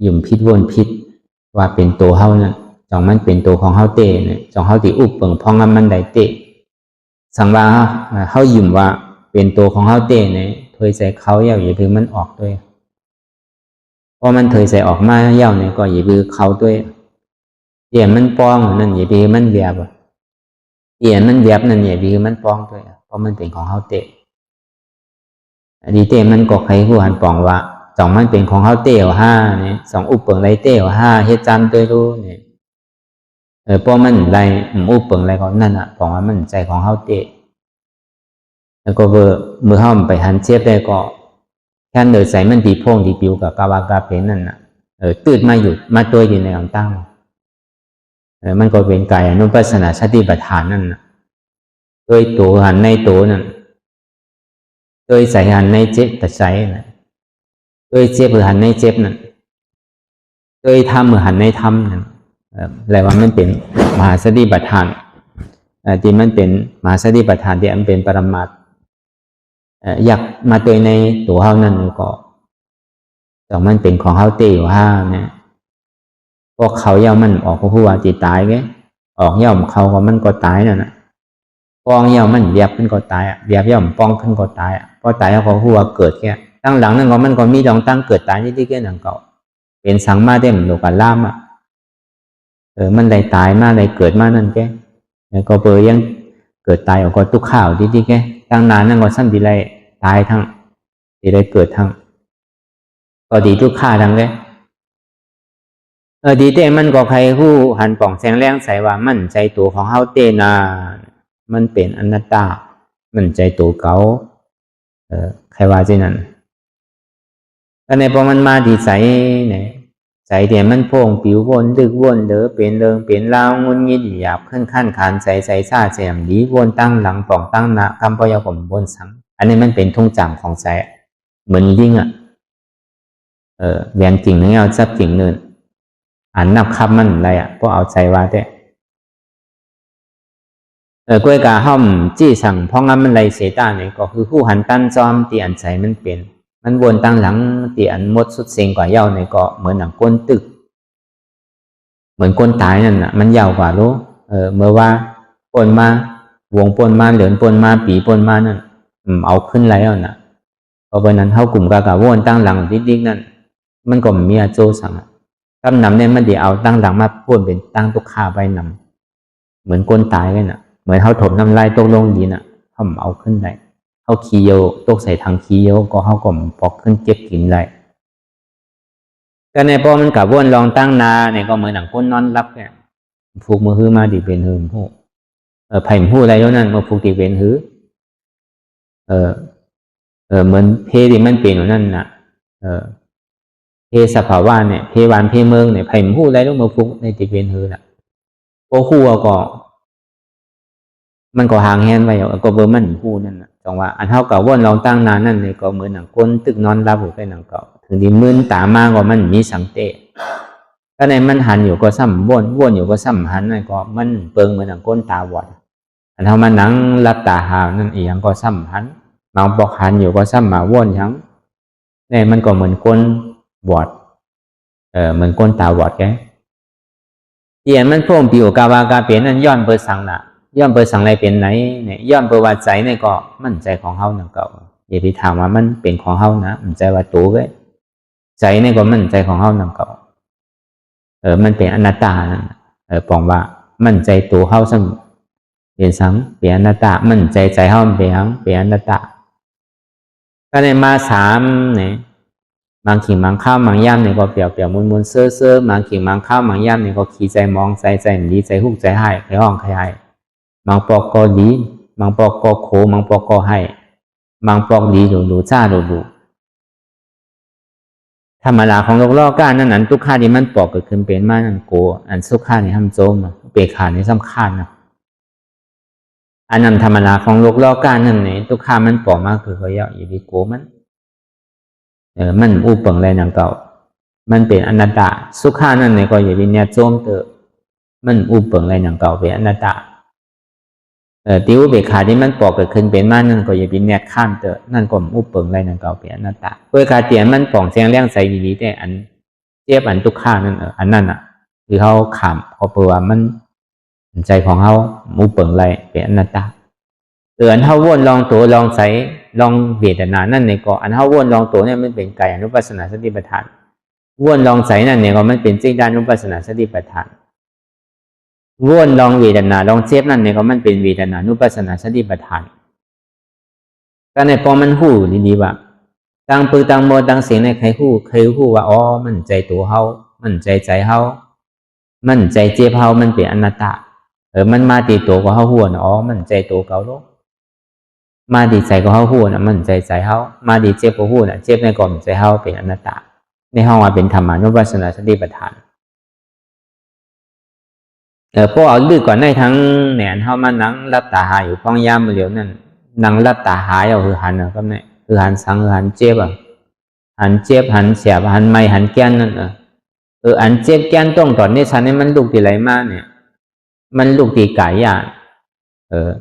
หยุ่มพิษวนพิษว่าเป็นตัวเขานั้นจองมันเป็นตัวของเขาเตะเนี่ยจองเขาติอุบเปิงพองมันได้เตะสังว่าเขาหยุ่มว่าเป็นตัวของเขาเตะเนี่ยถอยใส่เขาเย่าอย่าเพิ่งมันออกด้วยพอมันถอยใส่ออกมาเย่าเนี่ยก็อย่าเพิ่งเขาด้วยเดี๋ยวมันป้องนั่นอย่าเพิ่งมันเบียบเดี๋ยวมันเบียบนั่นอย่าเพิ่งมันป้องด้วยเพราะมันเป็นของเขาเตะดีเตมันก็ใครผู้หันปองว่าสองมันเป็นของเขาเต๋อห้าเนี่ยสองอุปเปิงไรเต๋อห้าเฮ็ดจำด้วยรู้เนี่ยเพราะมันไรอุปเปิงไรของนั่นอ่ะปองว่ามันใจของเขาเต๋อแล้วก็มือห้อมไปหันเชียบได้ก็แค่เดินใส่มันตีโพงตีปิวกับกาวากาเพนนั่นน่ะตื่นมาหยุดมาตัวอยู่ในลำตั้งมันก็เป็นกายอนุปัสสนาสติปัฏฐานนั่นน่ะโดยตัวหันในตัวนั่นโดยใส่หันในเจตใส่นะ เจ็บหรือหันในเจ็บนั่นทำหรือหันในทำนั่นอะไรว่ามันเป็นมหาสติปัฏฐานที่มันเป็นมหาสติปัฏฐานที่มันเป็นปรมัตถ์อยากมาตัวในตัวเฮานั่นก็แต่มันเป็นของเฮาเตอยู่ห้าเนี่ยพวกเขาย่อมมันออกผู้ว่าจิตตายไงออกย่อมเขาก็มันก็ตายนั่นน่ะป้องย่อมมันเบียบขึ้นก็ตายเบียบย่อมป้องขึ้นก็ตายพอตายเขาก็ผู้ว่าเกิดแค่ตั้งหลังนั่นก็มันก็มีดองตั้งเกิดตายที่แค่นั่นก็เป็นสังมาเต็มโลกาล่ามมันได้ตายมาได้เกิดมานั่นแกแล้วก็เปรยังเกิดตายออกก็ทุกข่าวที่แกตั้งนานนั่นก็สั้นดีไรตายทั้งดีไรเกิดทั้งก็ดีทุกข่าทั้งแกดีแต่มันก็ใครผู้หันป่องแสงแรงใส่ว่ามันใจตัวของเฮาเตนามันเป็นอนัตตามันใจตัวเก่าใครว่าเช่นนั้นก็ในพอมันมาดีใสเนี่ยใจเดี๋ยวมันโพ่งผิววนดึกวนเด้อเป็นเริงเป็นลาวงุนงิดหยาบขึ้นขั้นขานใสซาแจมดีวนตั้งหลังป่องตั้งหน้าคำพยาผมวนสังอันนี้มันเป็นทุ่งจำของใจเหมือนยิ่งแหวนจริงนึงเอาจับจริงเนินอันนับคำมันอะไรเพราะเอาใจว่าแต่กล้วยกาห้อมจี้สั่งเพราะงั้นมันไรเสตาเนี่ยก็คือผู้หันตั้นจอมตีอันใจมันเป็นมันวนตั้งหลังตีอันมดสุดเสียงกว่าเย้าเนี่ยก็เหมือนหนังก้นตึกเหมือนก้นตายนั่นน่ะมันยาวกว่ารู้เมื่อว่าปนมาวงปนมาเหลือนปนมาปีปนมานั่นเอาขึ้นแล้วน่ะเพราะฉะนั้นเท่ากลุ่มกากาวนตั้งหลังดิ๊กนั่นมันก็มีอาโจสั่งกำนำเนี่ยมันเดี๋ยวเอาตั้งหลังมาพ่นเป็นตั้งตุกขาใบนำเหมือนก้นตายกันน่ะเหมือนเขาถมน้ำลายตกลงดินน่ะเขาเอาขึ้นได้เขาขี้โยตกใส่ทางขี้โยก็เขาก็ปอกขึ้นเจ็บกินได้ก็ในพอมันกับวนลองตั้งนาเนี่ยก็เหมือนหนังก้นนอนรับเนี่ยผูกมือหื้อมาดิเป็นหื้อผู้ไผ่ผู้อะไรแล้วนั่นมาผูกดิเป็นหื้อเหมือนเพดิมันเป็นอยู่นั่นน่ะเพสภาวะเนี่ยเพวานเพเมืองเนี่ยไผ่ผู้อะไรแล้วมาผูกในดิเป็นหื้อน่ะโอ้คู่ก็มันก็ห่างแหนไปก็เบอร์มันผู้นั่นน่ะจังว่าอันเท่ากับวนลองตั้งนานนั่นเนี่ยก็เหมือนหนังก้นตึกนอนรับอยู่ไปหนังเก่าถึงดีมึนตามากก็มันมีสังเตะก็ในมันหันอยู่ก็ซ้ำวนอยู่ก็ซ้ำหันนั่นก็มันเปิงเหมือนหนังก้นตาบอดอันเท่ามันหนังรับตาหาวนั่นเองก็ซ้ำหันมาบอกหันอยู่ก็ซ้ำมาวนทั้งเนี่ยมันก็เหมือนก้นบอดเหมือนก้นตาบอดแกเอียนมันพ่วงปิวกาวากาเปลี่ยนนั่นย้อนเปิดสังละย้อนเปิดสังอะไรเป็นไหนเนี่ยย้อนเปิดว่าใจเนี่ยก็มั่นใจของเฮานั่นก็อย่าไปถามว่ามันเป็นของเฮานะมั่นใจว่าตัวก็ใจเนี่ยก็มั่นใจของเฮานั่นก็มันเป็นอนัตตานั่นปองว่ามั่นใจตัวเฮาซึ่งเป็นสังเป็นอนัตตามั่นใจใจเฮาเป็นสังเป็นอนัตตาก็ในมาสามเนี่ยบางขิงบางข้าวบางย่ำเนี่ยก็เปลี่ยวมุนเซ่อบางขิงบางข้าวบางย่ำเนี่ยก็ขี้ใจมองใจดีใจหุกใจให้ไปห้องใครให้บางปอกก็ดีบางปอกก็โขบางปอกก็ให้บางปอกดีดูจ้าดูธรรมดาของโลกก้านั่นทุกข้าที่มันปอกเกิดขึ้นเป็นมานั่นโกอันสุขข้าในทำโจมเปรขาในสำคัญนะอันนั้นธรรมดาของโลกก้านั่นเนี่ยทุกข้ามันปอกมากคือเขาเยาะอยู่ดีโกมันอุปเปิงอะไรนั่นเก่ามันเป็นอนัตตาสุขข้านั่นเนี่ยก็อย่าไปเนี่ยโจมเตอมันอุปเปิงอะไรนั่นเก่าเป็นอนัตตาติวเบขาที่มันปอกเกิดขึ้นเป็นมานั่นก็อย่าไปเนี่ยข้ามเตอนั่นก็อุปเปิงอะไรนั่นเก่าเป็นอนัตตาเวลาเตียนมันป่องเสียงเลี้ยงใส่ดีๆแต่อันเทียบอันทุกข้านั่นอันนั้นคือเขาขำเขาเปิดว่ามันใจของเขาอุปเปิงอะไรเป็นอนัตตาอันเท่าวนลองตัวลองใส่ลองเวทนานั่นเนี่ยก็อันเท่าวนลองตัวเนี่ยมันเป็นกายอนุปัสสนาสติปัฏฐานวนลองใส่นั่นเนี่ยก็มันเป็นจิตานุปัสสนาสติปัฏฐานวนลองเวทนาลองเจ็บนั่นเนี่ยก็มันเป็นเวทนานุปัสสนาสติปัฏฐานก็ในพอมันหู้ดีๆว่าตั้งปือตั้งโมตั้งเสียงในใครหู้ว่าอ๋อมันใจตัวเฮามันใจเฮามันใจเจ็บเฮามันเป็นอนัตตามันมาตีตัวก็เฮาหู้นะอ๋อมันใจตัวเก่าโลมาดีใจก็เฮาหู้นะมันใจเฮามาดีเจ็บก็หู้นะเจ็บในก่อนใจเฮาเป็นอนัตตาในห้องว่าเป็นธรรมานุปัสสนาสติปัฏฐานพวกเอาลือก่อนในทั้งเนี่ยเฮามานั่งรับตาหาอยู่พ้องยามมื้อเดียวนั่นนั่งรับตาหาเอาคือหันก็เนี่ยคือหันสังคือหันเจ็บ หันเจ็บหันเสียบหันไม่หันแก้นนั่นอันเจ็บแก้นต้องตอนนี้ฉันนี่มันลูกที่ไรมากเนี่ยมันลูกที่กายยา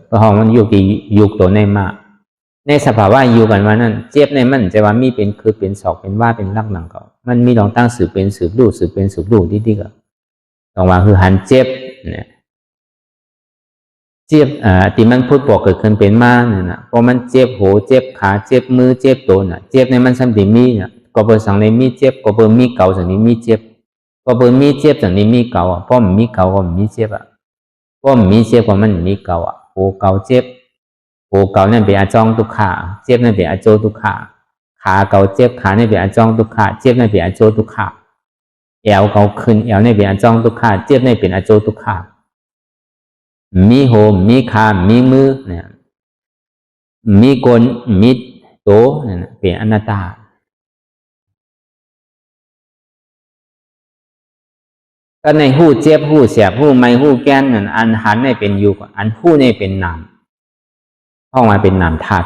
เพราะมันอยู่ที่ยุคตัวในมากในสภาวะอยู่กันว่านั่นเจ็บในมันจะว่ามีเป็นคือเป็นศอกเป็นว่าเป็นลักหนังเขามันมีลองตั้งสืบเป็นสืบดูสืบเป็นสืบดูที่ก็ต้องว่าคือหันเจ็บเนี่ยเจ็บที่มันพูดบอกเกิดขึ้นเป็นมาเนี่ยนะพอมันเจ็บหัวเจ็บขาเจ็บมือเจ็บตัวน่ะเจ็บในมันสัมผัสมีเนี่ยก็เปิดสังในมีเจ็บก็เปิดมีเก่าสังในมีเจ็บก็เปิดมีเจ็บสังในมีเก่าเพราะมันมีเก่าก็มันมีเจ็บเพราะมันมีเจ็บก็มันมีเก่าหัวเก่าเจ็บหัวเก่านั่นเป็นอาจองทุกขาเจ็บนั่นเป็นอาโจทุกขาขาเก่าเจ็บขานั่นเป็นอาจองทุกขาเจ็บนั่นเป็นอาโจทุกขาเอวเก่าขึ้นเอวนั่นเป็นอาจองทุกขาเจ็บนั่นเป็นอาโจทุกขามีโหมมีขามีมือเนี่ยมีกลมีโตเนี่ยเป็นอนัตตาก็ในหู้เจ็บหู้เสียบหู้ไม่หู้แก้นนั่นอันหันในเป็นยุกอันหู้ในเป็นนามห้องมาเป็นนามธาตุ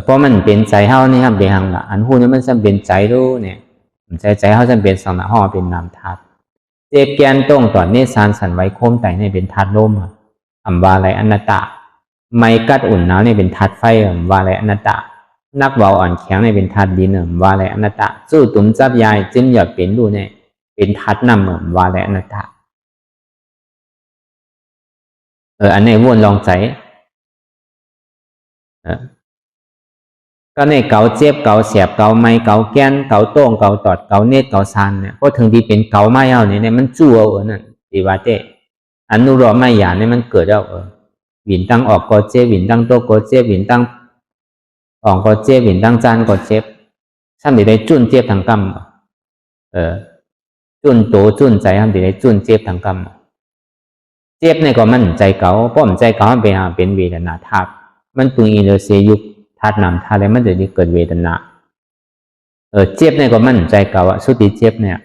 เพราะมันเป็นใจเฮานี่ครับเป็นหังละอันหู้นี่มันจำเป็นใจรู้เนี่ยใจเฮาจำเป็นสังนะห้องเป็นนามธาตุเจ็บแก้นต้องตอนนี้สารสันไว้โคมไตในเป็นธาตุลมอัมวาไรอนัตตาไม่กัดอุ่นหนาวในเป็นธาตุไฟวาไรอนัตตานักเบาอ่อนแข็งในเป็นธาตุดินวาไรอนัตตาสู้ตุ่มจับยายจิ้มหยอดเป็นดูเนี่ยเป็นธาตุน้ำวาไรอนัตตาอันนี้วนลองใจก็ในเกาเจ็บเกาเสียบเกาไม้เกาแก้นเกาโต้งเกาตอดเกาเนตเกาซานเนี่ยก็ถึงที่เป็นเกาไม้เอาเนี่ยมันจู่เอานั่นตีว่าเจอนุรอไม่หยาเนี่ยมันเกิดเอาวินตั้งออกก็เจ็บวินตั้งโตก็เจ็บวินตั้งออกก็เจ็บวินตั้งจานก็เจ็บท่านได้จุนเจ็บทางกรรมจุนโตจุนใจท่านได้จุนเจ็บทางกรรมเจ็บเนี่ยก็มันใจเก่าเพราะมันใจเก่ามันเป็นเวทนาธาตุมันปรุงอินเดเสียยุคธาตุนำธาตุอะไรมันจะเกิดเวทนาเจ็บเนี่ยก็มันใจเก่าสุติเจ็บเนี่ย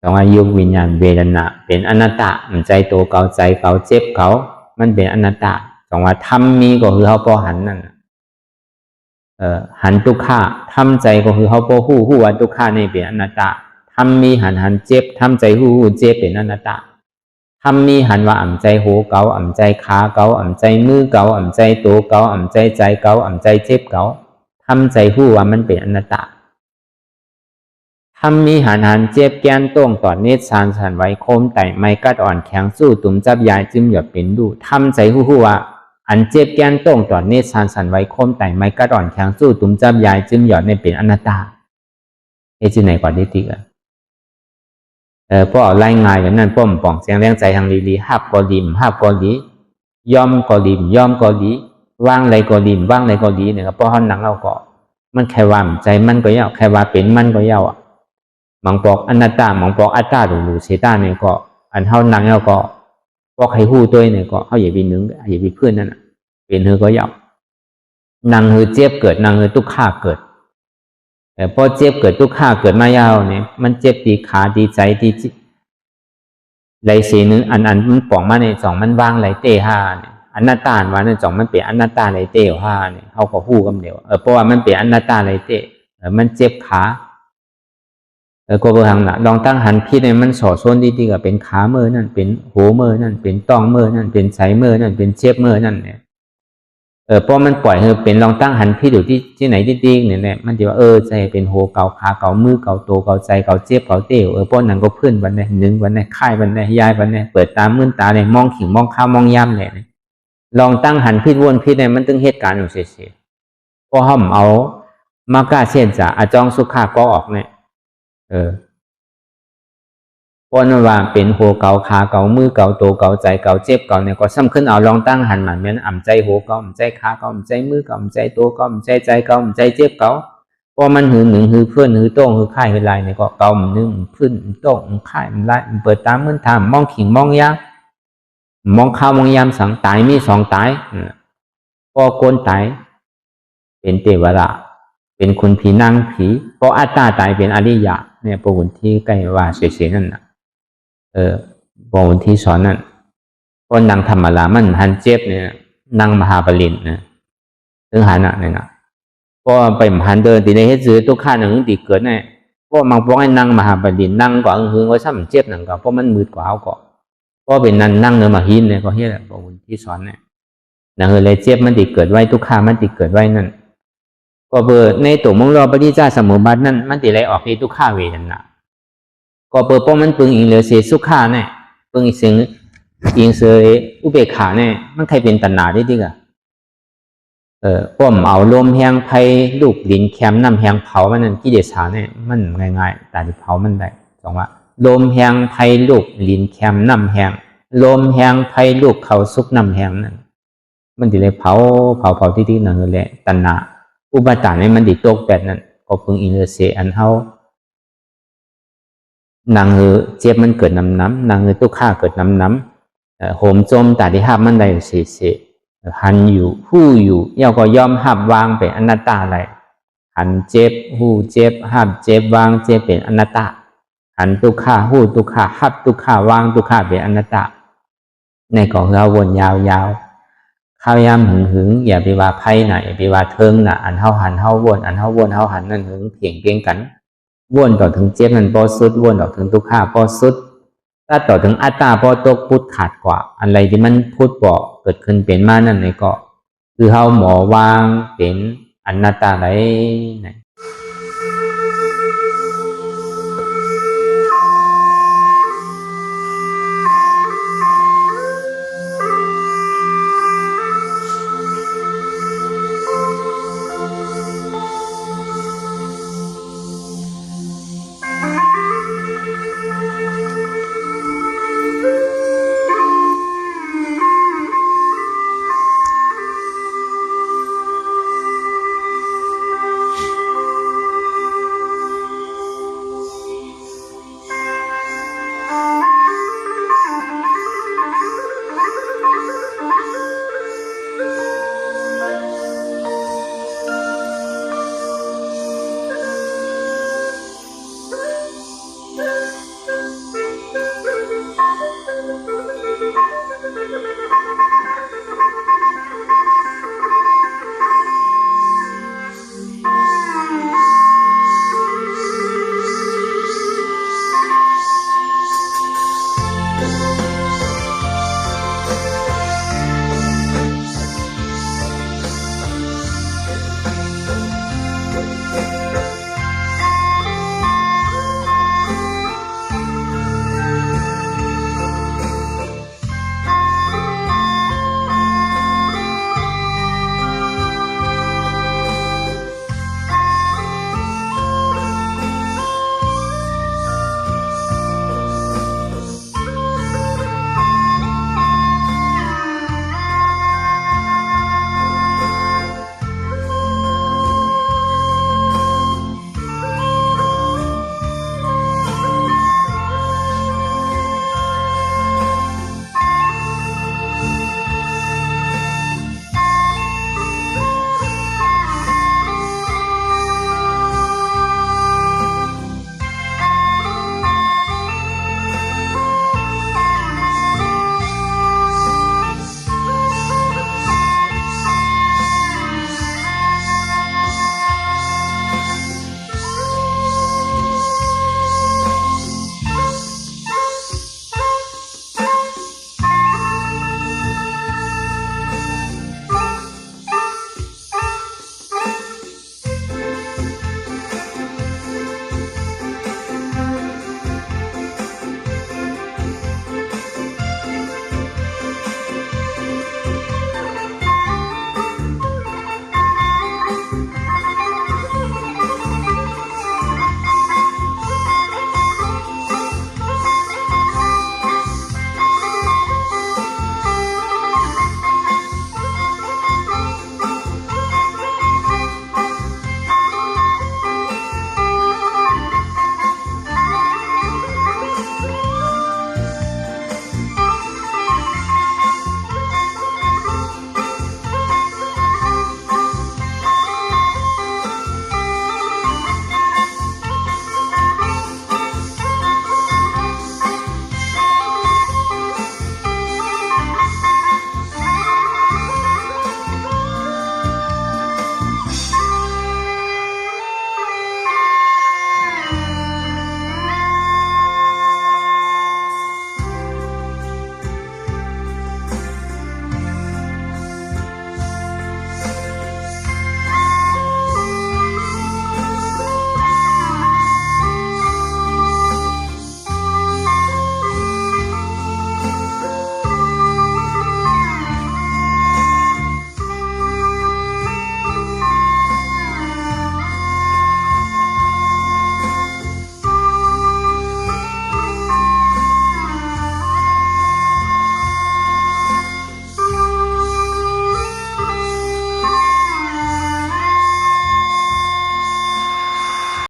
ต้องอายุวิญญาณเวทนาเป็นอนัตตามันใจโตเก่าใจเก่าเจ็บเก่ามันเป็นอนัตตาต้องว่าทำมีก็คือเขาพอหันนั่นหันทุกข้าทำใจก็คือเขาพอหู้ว่าทุกข้านี่เป็นอนัตตาทำมีหันเจ็บทำใจหู้เจ็บเป็นอนัตตาทำมีหันว่าอ่ำใจโหเก่าอ่ำใจขาเก่าอ่ำใจมือเก่าอ่ำใจโตเก่าอ่ำใจใจเก่าอ่ำใจเจ็บเก่าทำใจหู้ว่ามันเป็นอนัตตาทำมีหันเจ็บแก้นต้งต่อเนตรสันไว้โคมไต่ไม้กัดอ่อนแข็งสู้ตุ่มจับยายจิ้มหยดเป็นดูทำใจหู้ว่าอันเจ็บแก้นต้งต่อเนตรสันไว้โคมไต่ไม้กัดอ่อนแข็งสู้ตุ่มจับยายจิ้มหยดในเป็นอนัตตาที่ไหนก่อนที่ติกเพราะไล่ง่ายอย่างนั้นป้อมป่องเสียงแรงใจทางลีหับก็ดิมหับก็ดีย่อมก็ดิมย่อมก็ดีว่างไรก็ดิมว่างไรก็ดีเนี่ยเพราะห้องหนังเราก็มันแค่ว่าใจมันก็เย่าแค่ว่าเป็นมันก็เย่ามังปอกอนัตตามังปอกอัตตาหรือเซตาเนี่ยก็อันเท่านังเราก็พอใครหู้ตัวเนี่ยก็เขาอย่าไปนึงอย่าไปเพื่อนนั่นเป็นเธอก็เย่านังเธอเจ็บเกิดนังเธอทุกข้าเกิดแต่พอเจ็บเกิดทุกข้าเกิดมายาวเนี่ยมันเจ็บดีขาดีใจดีไหลเสียนึงอันมันป่องมาในสองมันว่างไหลเตะห้าเนี่ยอนัตตาว่าในสองมันเปลี่ยนอนัตตาไหลเตะห้าเนี่ยเขาก็พูดกันเดียวเพราะว่ามันเปลี่ยนอนัตตาไหลเตะมันเจ็บขาก็เบอร์หังละลองตั้งหันพิษเนี่ยมันสอดส้นดีๆกับเป็นขาเมื่อนั่นเป็นหัวเมื่อนั่นเป็นต้องเมื่อนั่นเป็นใจเมื่อนั่นเป็นเจ็บเมื่อนั่นเนี่ยเพราะมันปล่อยให้เป็นลองตั้งหันพิษอยู่ที่ไหนดีๆเนี่ยแหละมันจะว่าใจเป็นหัวเก่าขาเก่ามือเก่าโตเก่าใจเก่าเจ็บเก่าเตี้ยวเพราะนั้นก็เพื่อนวันไหนหนึ่งวันไหนค่ายวันไหนยายวันไหนเปิดตามื่นตาเนี่ยมองขิงมองข้าวมองย่ำเนี่ยลองตั้งหันพิษวนพิษเนี่ยมันตึงเหตุการณ์อยู่เฉยๆพอห้อมเอามากาเช่นจะอาจองสุขาก็ออกเนี่ยเพราะนั่นว่าเป็นหัวเก่าขาเก่ามือเก่าโตเก่าใจเก่าเจ็บเก่าเนี่ยก็ซ้ำขึ้นเอาลองตั้งหันมันเหมือนอ่ำใจหัวเก่าอ่ำใจขาเก่าอ่ำใจมือเก่าอ่ำใจโตเก่าอ่ำใจใจเก่าอ่ำใจเจ็บเก่าพอมันหือหนึ่งหือเพื่อนหือโต้งหือค่ายเวลาเนี่ยก็เก่าหนึ่งพื้นโต้งค่ายมันไล่เปิดตามมือทำมองขิงมองยามมองข้าวมองยามสังตายมีสองตายพอโกนตายเป็นเทวดาเป็นคนผีนั่งผีเพราะอัตตาตายเป็นอริยะเนี่ยพระคุณที่ใกล้ว่าเสียนั่นนะพระคุณที่สอนนั่นเพราะนางธรรมลามันหันเจ็บเนี่ยนางมหาปรินนะถึงหานะเนี่ยนะ พอไปหันเดินตีในเฮ็ดซื้อทุกข้าหนึ่งตีเกิดเนี่ยเพราะมันบอกให้นั่งมหาบดินนั่งกว่าหึงว่าซ้ำเจ็บหนังก็เพราะมันมืดกว่าเอาก็เพราะเป็นนั่งเนื้อมาหินเนี่ยก็เฮ็ดแหละบอกที่สอนเนี่ยนั่นเลยเจ็บมันตีเกิดไว้ทุกข้ามันตีเกิดไว้นั่นก็เบอร์ในตัวมงรอปฏิจจสมุปบาทนั่นมันตีไรออกที่ทุกข้าเวทนาก็เบอร์เพราะมันปึงอิงเหลือเสียสุขาเนี่ยปึงอีกสิ่งอิงเสยอุเบกขาเนี่ยมันใครเป็นตัณหาได้ดิกะป้อมเอาลมแหงไผ่ลูกลิ้นแคมน้ำแหงเผามันนั่นกิเลสาเนี่ยมันง่ายๆแต่ที่เผามันได้สองว่าลมแหงไผ่ลูกลิ้นแคมน้ำแหงลมแหงไผ่ลูกเขาซุกน้ำแหงนั่นมันติเลยเผาที่นั่นเลยแหละตัณหาอุปาทานเนี่ยมันติตกแบบนั้นก็พึงอินเสอันเฮานางเจ็บมันเกิดน้ำนางทุกข้าเกิดน้ำโหมจมแต่ที่ห้ามมันได้เสียหันอยู่หู้อยู่เย่าก็ย่อมหับวางเป็นอนัตตาอะไรหันเจ็บหู้เจ็บหับเจ็บวางเจ็บเป็นอนัตตาหันทุกขาหู้ทุกขาหับทุกขาวางทุกขาเป็นอนัตตาในของเราวนยาวข้าวยามหึงอย่าไปว่าไพ่ไหนอย่าไปว่าเทิงน่ะอันเฮาหันเฮาวนอันเฮาวนเฮาหันนั่นหึงเพียงเพียงกันวนต่อถึงเจ็บมันพอสุดวนต่อถึงทุกขาพอสุดถ้าต่อถึงอัตตาพอตกพุทธขาดกว่าอะไรที่มันพุทธบอกเกิดขึ้นเป็นมานั่นในก็คือเฮาหมอวางเป็นอนัตตาไรไหน